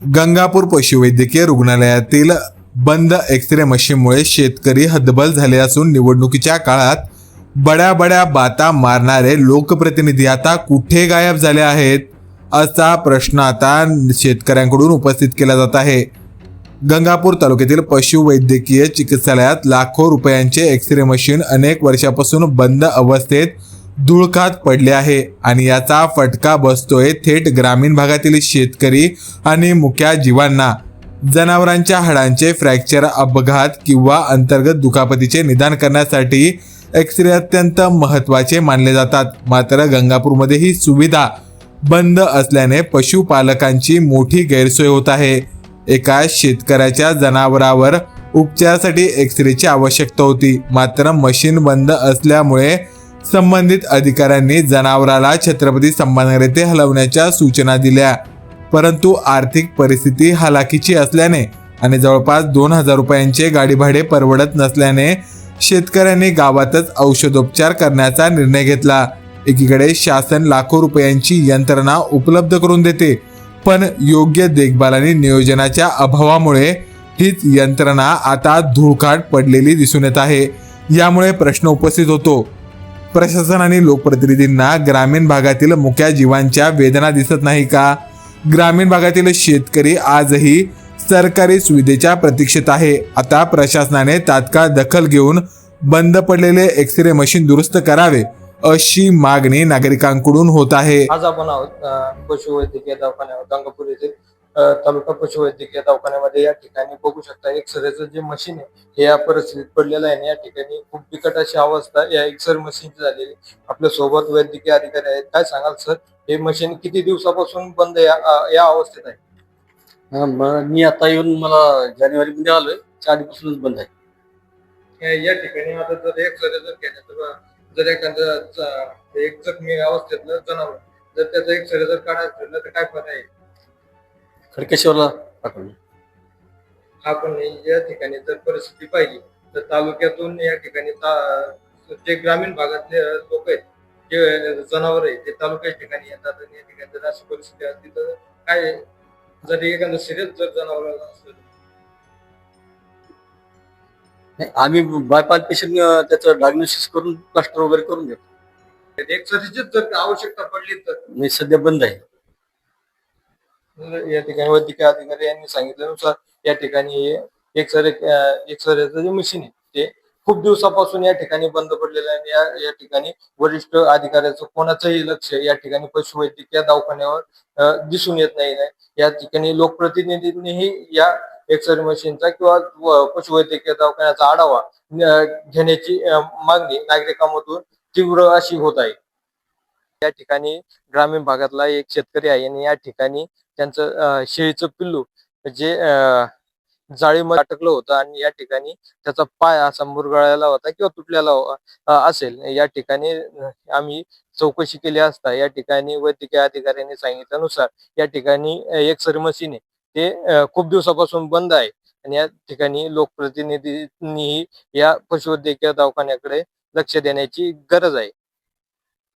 गंगापूर पशुवैद्यकीय रुग्णालयातील बंद एक्सरे मशीनमुळे शेतकरी हतबल झाले असून निवडणुकीच्या काळात बड्या बड्या बाता मारणारे लोकप्रतिनिधी आता कुठे गायब झाले आहेत असा प्रश्न आता शेतकऱ्यांकडून उपस्थित केला जात आहे। गंगापूर तालुक्यातील पशुवैद्यकीय चिकित्सालयात लाखो रुपयांचे एक्सरे मशीन अनेक वर्षापासून बंद अवस्थेत धुळखात पडले आहे आणि याचा फटका बसतोय थेट ग्रामीण भागातील शेतकरी आणि मुक्या जीवांना। जनावरांच्या हाडांचे फ्रॅक्चर, अपघात किंवा अंतर्गत दुखापतीचे निदान करण्यासाठी एक्सरे अत्यंत महत्त्वाचे मानले जातात। मात्र गंगापूरमध्ये ही सुविधा बंद असल्याने पशुपालकांची मोठी गैरसोय होत आहे। एका शेतकऱ्याच्या जनावरावर उपचारासाठी एक्सरेची आवश्यकता होती, मात्र मशीन बंद असल्यामुळे संबंधित अधिकाऱ्यांनी जनावराला छत्रपती संभाजीनगर येथे हलवण्याच्या सूचना दिल्या, परंतु आर्थिक परिस्थिती हालाकीची असल्याने आणि जवळपास 2000 रुपयांचे गाडी भाडे परवडत नसल्याने शेतकऱ्यांनी गावातच औषधोपचार करण्याचा निर्णय घेतला। एकीकडे शासन लाखो रुपयांची यंत्रणा उपलब्ध करून देते, पण योग्य देखभाल आणि नियोजनाच्या अभावामुळे हीच यंत्रणा आता धुळखाट पडलेली दिसून येत आहे। यामुळे प्रश्न उपस्थित होतो, प्रशासन आणि लोकप्रतिनिधींना ग्रामीण भागातील मुक्या जीवांच्या वेदना दिसत नाही का? ग्रामीण भागातील शेतकरी आजही सरकारी सुविधेच्या प्रतीक्षेत आहे। आता प्रशासनाने तात्काळ दखल घेऊन बंद पडलेले एक्सरे मशीन दुरुस्त करावे अशी मागणी नागरिकांकडून होत आहे। आज आपण आहोत पशुवैद्यकीय दवाखान्यावर गंगापूर येथील तालुका पशुवैद्यकीय दवाखान्यामध्ये। या ठिकाणी बघू शकता एक्सरेचं जे मशीन आहे हे या परिस्थितीत पडलेलं आहे। या ठिकाणी खूप बिकट अशी अवस्था या एक्सरे मशीनची झालेली। आपल्या सोबत वैद्यकीय अधिकारी आहेत, काय सांगाल सर, हे मशीन किती दिवसापासून बंद या अवस्थेत आहे? मी आता येऊन मला जानेवारी मध्ये आलोय, 4 दिवसापासूनच बंद आहे। या ठिकाणी आता जर एक्सरे जर घेण्याचं जर एखादं एक जखमी अवस्थेतलं जनावर जर त्याचा एक्सरे जर काढायचं ठरलं तर काय पर्याय आहे? खडकेश्वरला पाठवलं। आपण या ठिकाणी जर परिस्थिती पाहिली तर तालुक्यातून या ठिकाणी जे ग्रामीण भागातले लोक आहेत, जे जनावर आहेत, ते तालुक्याच्या ठिकाणी येतात आणि या ठिकाणी जर अशी परिस्थिती असली तर काय, जर एखादं सिरियस जर जनावर असेल आम्ही बायपास पेशंट त्याचं डायग्नोसिस करून प्लास्टर वगैरे करून देतो। एक्सरेची जर आवश्यकता पडली तर मी सध्या बंद आहे। या ठिकाणी वैद्यकीय अधिकारी यांनी सांगितल्यानुसार या ठिकाणी एक्सरेचं जे मशीन आहे ते खूप दिवसापासून या ठिकाणी बंद पडलेलं आहे। या ठिकाणी वरिष्ठ अधिकाऱ्याचं कोणाचंही लक्ष या ठिकाणी पशुवैद्यकीय दवाखान्यावर दिसून येत नाही। या ठिकाणी लोकप्रतिनिधींनीही या एक्सरे मशीनचा किंवा पशुवैद्यकीय दवाखान्याचा आढावा घेण्याची मागणी नागरिकांमधून तीव्र अशी होत आहे। या ठिकाणी ग्रामीण भागातला एक शेतकरी आहे आणि या ठिकाणी त्यांचं शेळीचं पिल्लू जे जाळीमध्ये अटकलं होतं आणि या ठिकाणी त्याचा पाय असा मुरगळलेला होता किंवा तुटलेला असेल। या ठिकाणी आम्ही चौकशी केली असता या ठिकाणी वैद्यकीय अधिकाऱ्यांनी सांगितल्यानुसार या ठिकाणी एक्सरे मशीन आहे ते खूप दिवसापासून बंद आहे आणि या ठिकाणी लोकप्रतिनिधींनी या पशुवैद्यकीय दवाखान्याकडे लक्ष देण्याची गरज आहे।